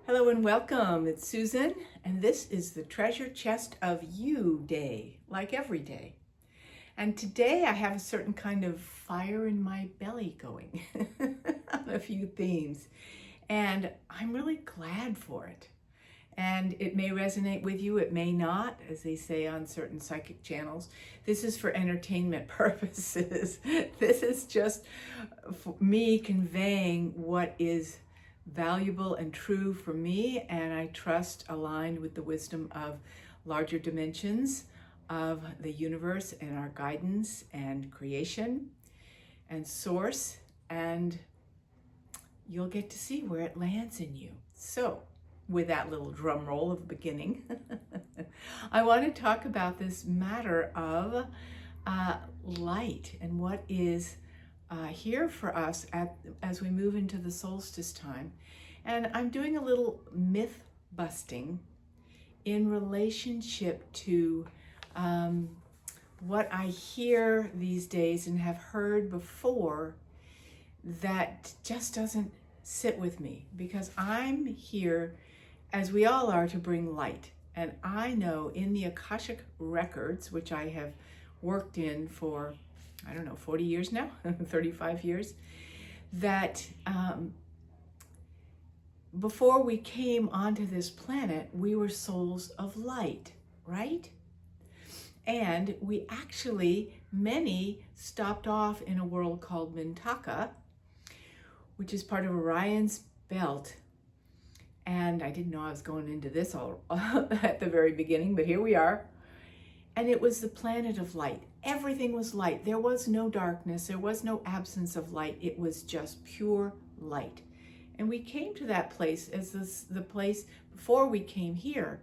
Hello and welcome. It's Susan, and this is the Treasure Chest of You Day, like every day. And today I have a certain kind of fire in my belly going on a few themes, and I'm really glad for it. And it may resonate with you, it may not, as they say on certain psychic channels. This is for entertainment purposes. This is just me conveying what is valuable and true for me, and I trust aligned with the wisdom of larger dimensions of the universe and our guidance and creation and source, and you'll get to see where it lands in you. So, with that little drum roll of the beginning, I want to talk about this matter of light and what is here for us as we move into the solstice time. And I'm doing a little myth busting in relationship to what I hear these days and have heard before that just doesn't sit with me, because I'm here, as we all are, to bring light. And I know in the Akashic records, which I have worked in for, 40 years now, 35 years, that before we came onto this planet, we were souls of light, right? And we actually, many stopped off in a world called Mintaka, which is part of Orion's belt. And I didn't know I was going into this all at the very beginning, but here we are. And it was the planet of light. Everything was light. There was no darkness. There was no absence of light. It was just pure light. And we came to that place as the place before we came here.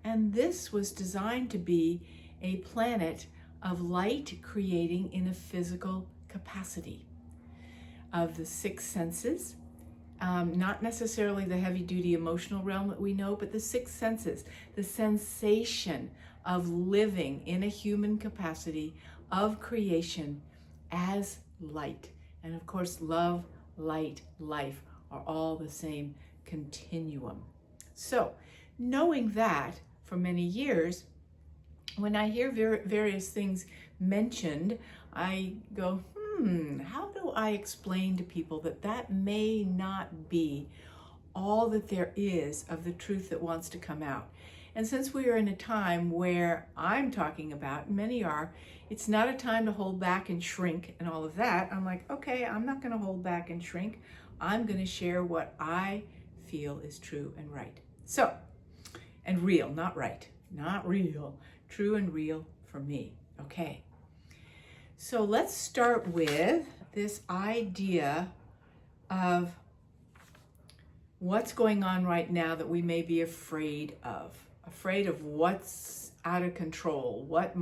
And this was designed to be a planet of light creating in a physical capacity of the six senses. Not necessarily the heavy-duty emotional realm that we know, but the six senses, the sensation of living in a human capacity of creation as light. And of course, love, light, life are all the same continuum. So, knowing that for many years, when I hear various things mentioned, I go, how do I explain to people that that may not be all that there is of the truth that wants to come out? And since we are in a time where I'm talking about, and many are, it's not a time to hold back and shrink and all of that. I'm like, okay, I'm not going to hold back and shrink. I'm going to share what I feel is true and right. So, and real, not right, not real, true and real for me. Okay. So let's start with this idea of what's going on right now that we may be afraid of what's out of control, what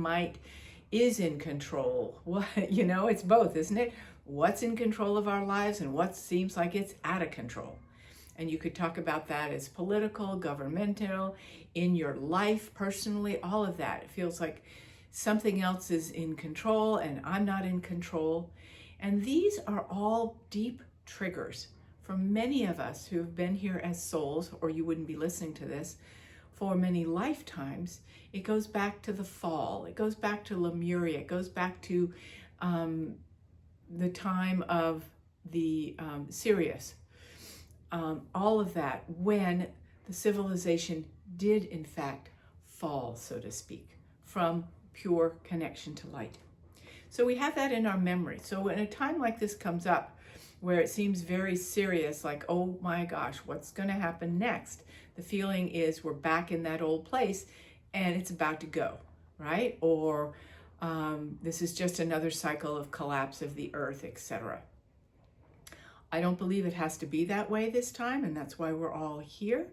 is in control. What, it's both, isn't it? What's in control of our lives and what seems like it's out of control. And you could talk about that as political, governmental, in your life, personally, all of that. It feels like something else is in control and I'm not in control. And these are all deep triggers for many of us who have been here as souls, or you wouldn't be listening to this, for many lifetimes. It goes back to the fall. It goes back to Lemuria. It goes back to the time of the Sirius. All of that, when the civilization did in fact fall, so to speak, from pure connection to light. So we have that in our memory. So when a time like this comes up, where it seems very serious, like, oh my gosh, what's going to happen next? The feeling is we're back in that old place and it's about to go, right? Or this is just another cycle of collapse of the earth, etc. I don't believe it has to be that way this time, and that's why we're all here.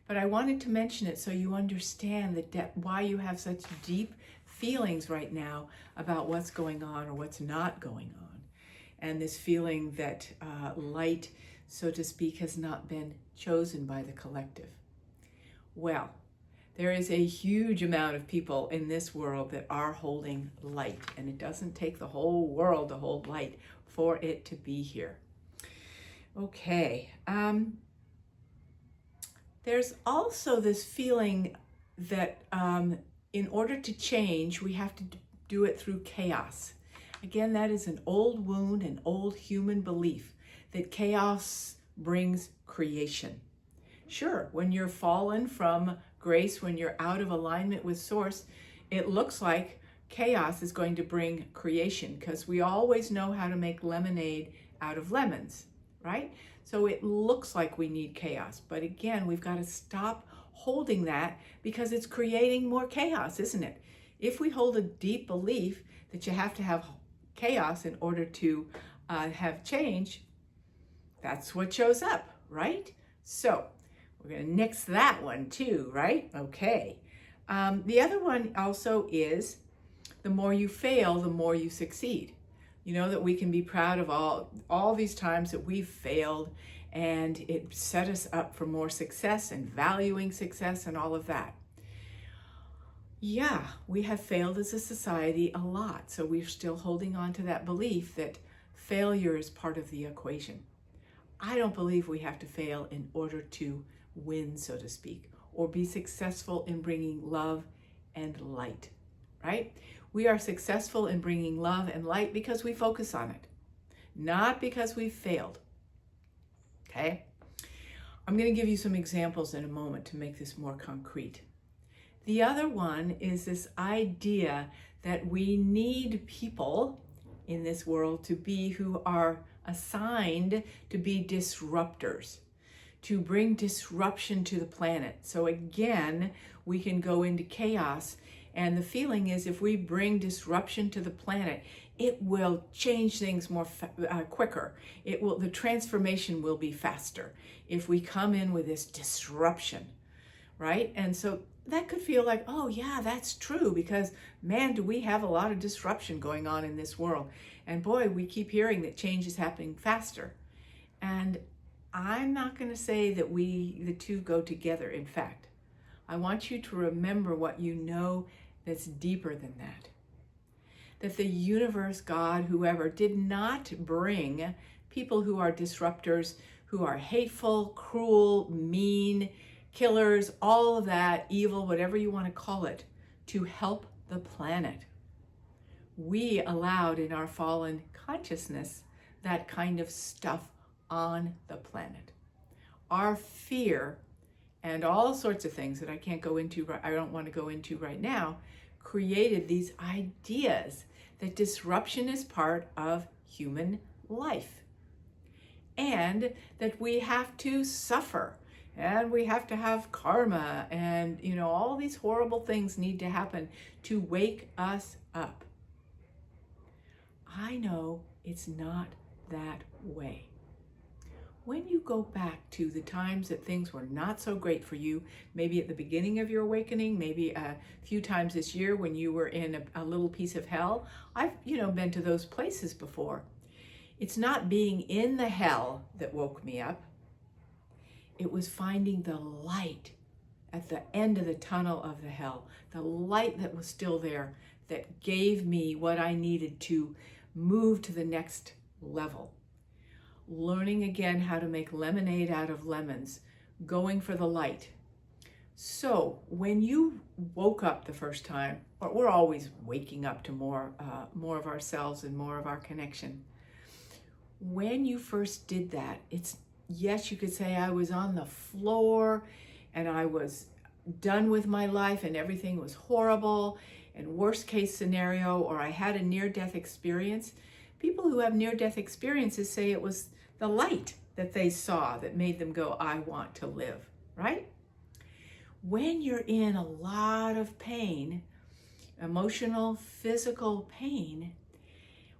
But I wanted to mention it so you understand the depth, why you have such deep feelings right now about what's going on or what's not going on. And this feeling that light, so to speak, has not been chosen by the collective. Well, there is a huge amount of people in this world that are holding light, and it doesn't take the whole world to hold light for it to be here. Okay. There's also this feeling that in order to change, we have to do it through chaos. Again, that is an old wound, an old human belief that chaos brings creation. Sure, when you're fallen from grace, when you're out of alignment with Source, it looks like chaos is going to bring creation, because we always know how to make lemonade out of lemons, right? So it looks like we need chaos. But again, we've got to stop holding that, because it's creating more chaos, isn't it? If we hold a deep belief that you have to have chaos in order to have change, that's what shows up, right? So we're going to nix that one too, right? Okay. The other one also is, the more you fail, the more you succeed. You know, that we can be proud of all these times that we've failed, and it set us up for more success and valuing success and all of that. Yeah, we have failed as a society a lot, so we're still holding on to that belief that failure is part of the equation. I don't believe we have to fail in order to win, so to speak, or be successful in bringing love and light, right? We are successful in bringing love and light because we focus on it, not because we've failed, okay? I'm going to give you some examples in a moment to make this more concrete. The other one is this idea that we need people in this world to be who are assigned to be disruptors, to bring disruption to the planet. So again, we can go into chaos, and the feeling is if we bring disruption to the planet, it will change things more quicker. The transformation will be faster if we come in with this disruption, right? And so that could feel like, oh yeah, that's true, because man, do we have a lot of disruption going on in this world. And boy, we keep hearing that change is happening faster. And I'm not going to say that the two go together. In fact, I want you to remember what you know that's deeper than that. That the universe, God, whoever, did not bring people who are disruptors, who are hateful, cruel, mean, killers, all of that, evil, whatever you want to call it, to help the planet. We allowed in our fallen consciousness that kind of stuff on the planet. Our fear and all sorts of things that I don't want to go into right now, created these ideas that disruption is part of human life, and that we have to suffer, and we have to have karma, and all these horrible things need to happen to wake us up. I know it's not that way. When you go back to the times that things were not so great for you, maybe at the beginning of your awakening, maybe a few times this year when you were in a little piece of hell, I've been to those places before. It's not being in the hell that woke me up. It was finding the light at the end of the tunnel of the hell, the light that was still there, that gave me what I needed to move to the next level. Learning again how to make lemonade out of lemons, going for the light. So when you woke up the first time, or we're always waking up to more of ourselves and more of our connection. When you first did that, yes, you could say I was on the floor and I was done with my life and everything was horrible and worst case scenario, or I had a near-death experience. People who have near-death experiences say it was the light that they saw that made them go, I want to live, right? When you're in a lot of pain, emotional, physical pain,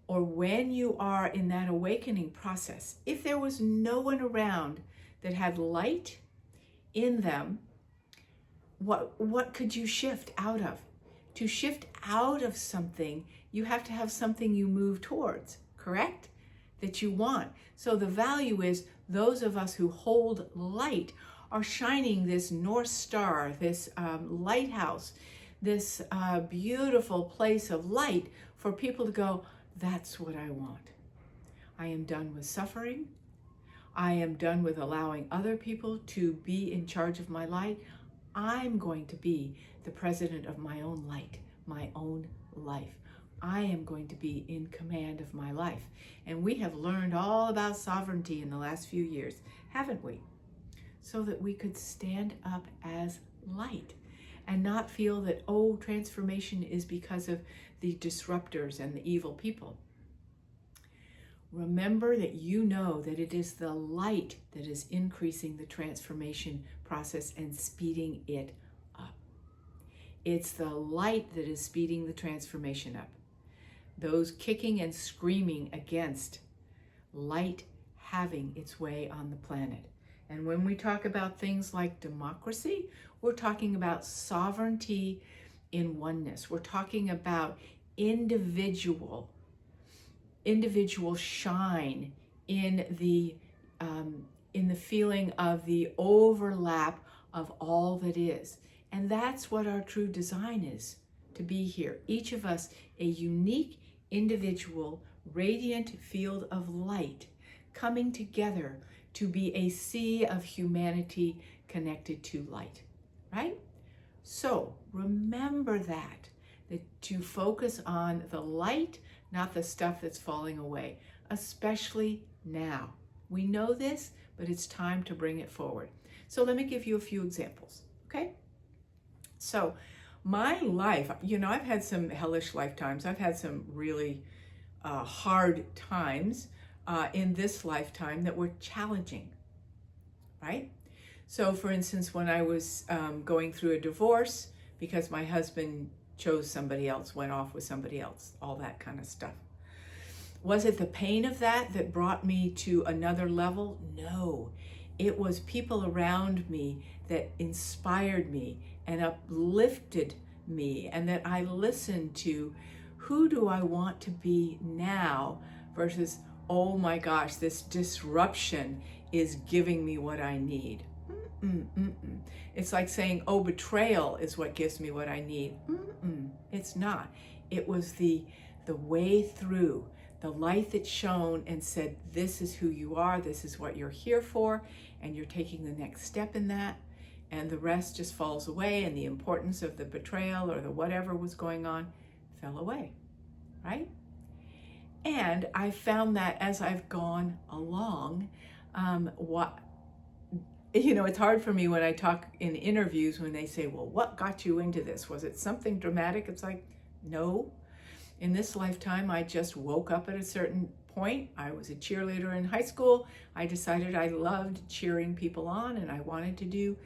or when you are in that awakening process, if there was no one around that had light in them, what could you shift out of? To shift out of something, you have to have something you move towards, correct? That you want. So the value is those of us who hold light are shining this North Star, this lighthouse, this beautiful place of light for people to go, that's what I want. I am done with suffering. I am done with allowing other people to be in charge of my light. I'm going to be the president of my own light, my own life. I am going to be in command of my life. And we have learned all about sovereignty in the last few years, haven't we? So that we could stand up as light and not feel that, oh, transformation is because of the disruptors and the evil people. Remember that you know that it is the light that is increasing the transformation process and speeding it up. It's the light that is speeding the transformation up. Those kicking and screaming against light having its way on the planet. And when we talk about things like democracy, we're talking about sovereignty in oneness. We're talking about individual shine in the feeling of the overlap of all that is. And that's what our true design is, to be here. Each of us a unique, individual, radiant field of light coming together to be a sea of humanity connected to light, right? So remember that to focus on the light, not the stuff that's falling away, especially now. We know this, but it's time to bring it forward. So let me give you a few examples, okay? So my life, I've had some hellish lifetimes. I've had some really hard times in this lifetime that were challenging, right? So for instance, when I was going through a divorce because my husband chose somebody else, went off with somebody else, all that kind of stuff. Was it the pain of that brought me to another level? No, it was people around me that inspired me and uplifted me, and that I listened to, who do I want to be now versus, oh my gosh, this disruption is giving me what I need. It's like saying, oh, betrayal is what gives me what I need. It's not. It was the way through, the light that shone and said, this is who you are, this is what you're here for, and you're taking the next step in that, and the rest just falls away, and the importance of the betrayal or the whatever was going on fell away, right? And I found that as I've gone along, it's hard for me when I talk in interviews when they say, well, what got you into this? Was it something dramatic? It's like, no. In this lifetime, I just woke up at a certain point. I was a cheerleader in high school. I decided I loved cheering people on and I wanted to do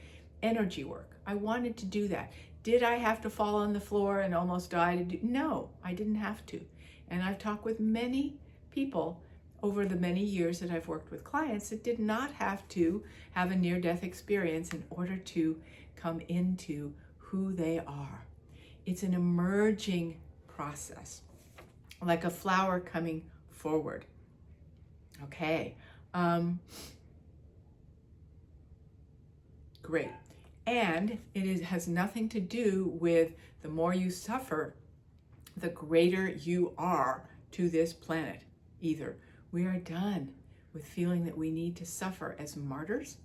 energy work. I wanted to do that. Did I have to fall on the floor and almost die to do? No, I didn't have to. And I've talked with many people over the many years that I've worked with clients that did not have to have a near-death experience in order to come into who they are. It's an emerging process, like a flower coming forward. Okay. Great. And it has nothing to do with the more you suffer, the greater you are to this planet either. We are done with feeling that we need to suffer as martyrs,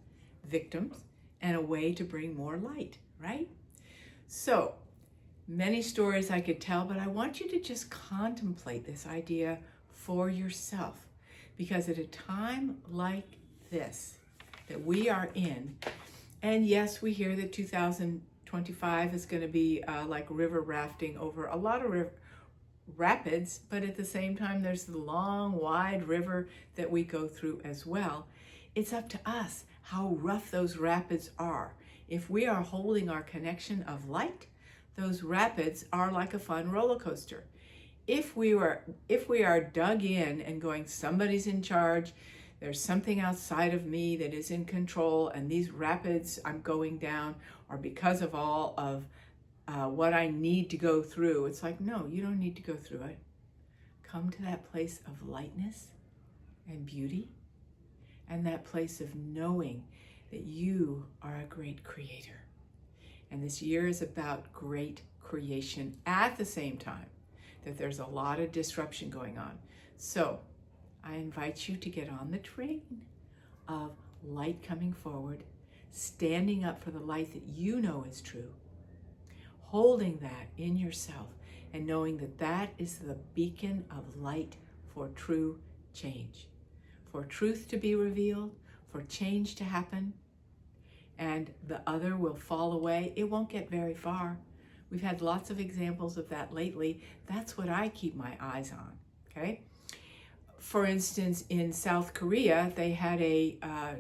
victims, and a way to bring more light, right? So, many stories I could tell, but I want you to just contemplate this idea for yourself. Because at a time like this that we are in, and yes, we hear that 2025 is going to be like river rafting over a lot of rapids, but at the same time, there's the long, wide river that we go through as well. It's up to us how rough those rapids are. If we are holding our connection of light, those rapids are like a fun roller coaster. If we are dug in and going, somebody's in charge, there's something outside of me that is in control, and these rapids I'm going down are because of all of what I need to go through. It's like, no, you don't need to go through it. Come to that place of lightness and beauty, and that place of knowing that you are a great creator. And this year is about great creation at the same time that there's a lot of disruption going on. So I invite you to get on the train, of light coming forward, standing up for the light that you know is true, holding that in yourself and knowing that that is the beacon of light for true change, for truth to be revealed, for change to happen, and the other will fall away. It won't get very far. We've had lots of examples of that lately. That's what I keep my eyes on, okay? For instance, in South Korea, they had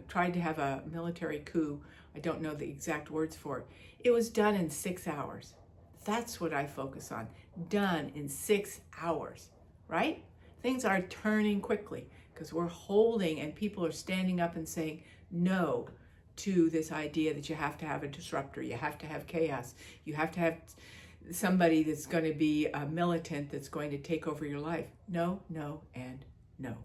tried to have a military coup. I don't know the exact words for it. It was done in 6 hours. That's what I focus on. Done in 6 hours, right? Things are turning quickly because we're holding and people are standing up and saying no to this idea that you have to have a disruptor, you have to have chaos, you have to have somebody that's going to be a militant that's going to take over your life. No, no, and no.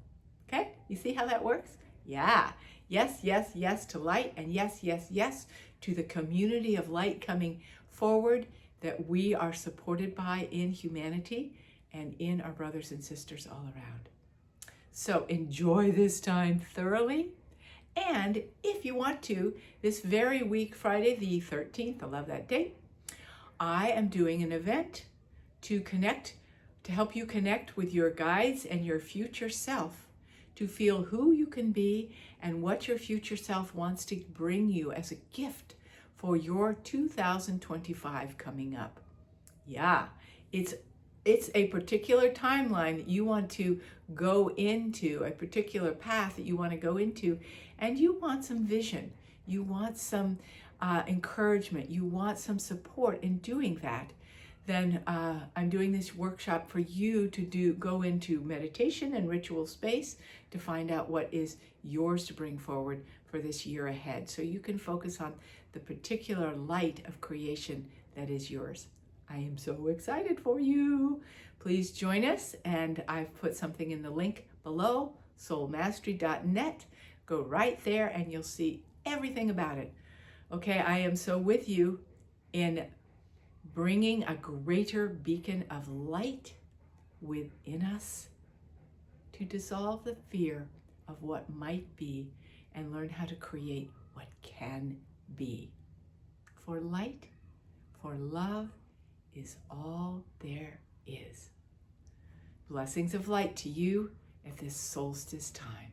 Okay? You see how that works? Yeah. Yes, yes, yes to light, and yes, yes, yes to the community of light coming forward that we are supported by in humanity and in our brothers and sisters all around. So enjoy this time thoroughly. And if you want to, this very week, Friday the 13th, I love that date, I am doing an event to help you connect with your guides and your future self, to feel who you can be and what your future self wants to bring you as a gift for your 2025 coming up. Yeah, it's a particular timeline that you want to go into, a particular path that you want to go into, and you want some vision. You want some encouragement. You want some support in doing that. Then I'm doing this workshop for you to go into meditation and ritual space to find out what is yours to bring forward for this year ahead. So you can focus on the particular light of creation that is yours. I am so excited for you. Please join us, and I've put something in the link below, soulmastery.net. Go right there and you'll see everything about it. Okay, I am so with you in bringing a greater beacon of light within us to dissolve the fear of what might be and learn how to create what can be. For light, for love, is all there is. Blessings of light to you at this solstice time.